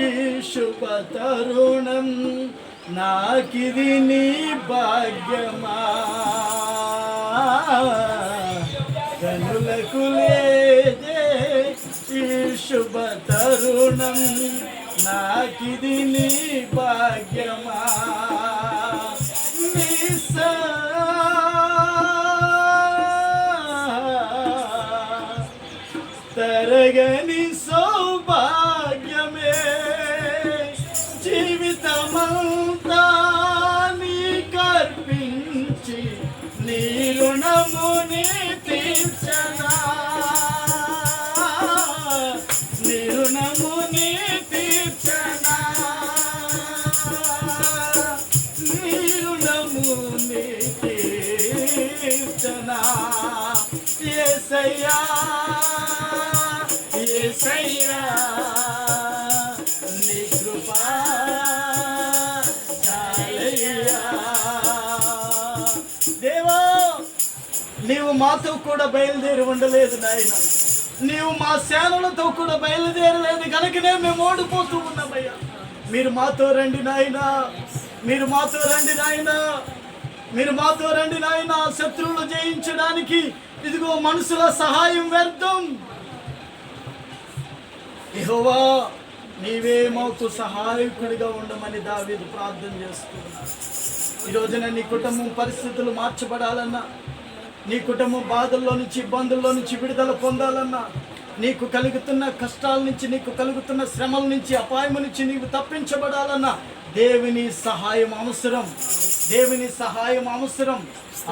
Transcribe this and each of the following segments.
ఈ శుభ తరుణం నాకిది నీ భాగ్యమా, కనులకు లేదే ఈ శుభ తరుణం నాకిది నీ భాగ్యమా, తరగని సౌభాగ్యమే జీవితమంతా నీ కర్పించి నీ రుణముని తీర్చనా, నీ రుణముని తీర్చనా, నీ రుణముని తీర్చనా. యేసయ్యా యేసయ్యా నీ కృపా చాలయ్యా. దేవా నీవు మాతో కూడా బయలుదేరి ఉండలేదు నాయన, నీవు మా సేనలతో కూడా బయలుదేరలేదు కనుకనే మేము ఓడిపోతూ ఉన్నామయ్యా. మీరు మాతో రండి నాయన, మీరు మాతో రండి నాయన, మీరు మాతో రండి నాయన. శత్రువులు జయించడానికి ఇదిగో మనుషుల సహాయం వ్యర్థం. యెహోవా నీవే మాకు సహాయకుడిగా ఉండమని దావీదు ప్రార్థన చేస్తున్నాడు. ఈరోజున నీ కుటుంబం పరిస్థితులు మార్చబడాలన్నా, నీ కుటుంబం బాధల్లో నుంచి ఇబ్బందుల్లో నుంచి విడుదల పొందాలన్నా, నీకు కలుగుతున్న కష్టాల నుంచి, నీకు కలుగుతున్న శ్రమల నుంచి, అపాయం నుంచి నీవు తప్పించబడాలన్నా దేవుని సహాయం అవసరం, దేవుని సహాయం అవసరం.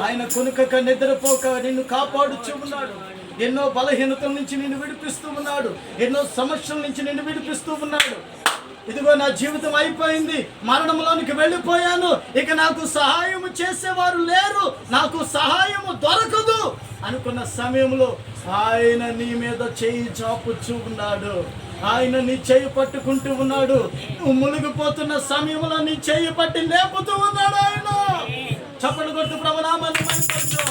ఆయన కొనుకక నిద్రపోక నిన్ను కాపాడుచూ ఉన్నాడు. ఎన్నో బలహీనతల నుంచి నిన్ను విడిపిస్తూ ఉన్నాడు, ఎన్నో సమస్యల నుంచి నిన్ను విడిపిస్తూ ఉన్నాడు. ఇదిగో నా జీవితం అయిపోయింది, మరణంలోనికి వెళ్ళిపోయాను, ఇక నాకు సహాయం చేసేవారు లేరు, నాకు సహాయము దొరకదు అనుకున్న సమయంలో ఆయన నీ మీద చేయి చాపుచూ ఉన్నాడు. ఆయన నీ చేయి పట్టుకుంటూ ఉన్నాడు. నువ్వు మునిగిపోతున్న సమయంలో నీ చేయి పట్టి లేపుతూ ఉన్నాడు ఆయన. చప్పట్లు కొట్టు ప్రభునామాన్ని మహిమపరచు.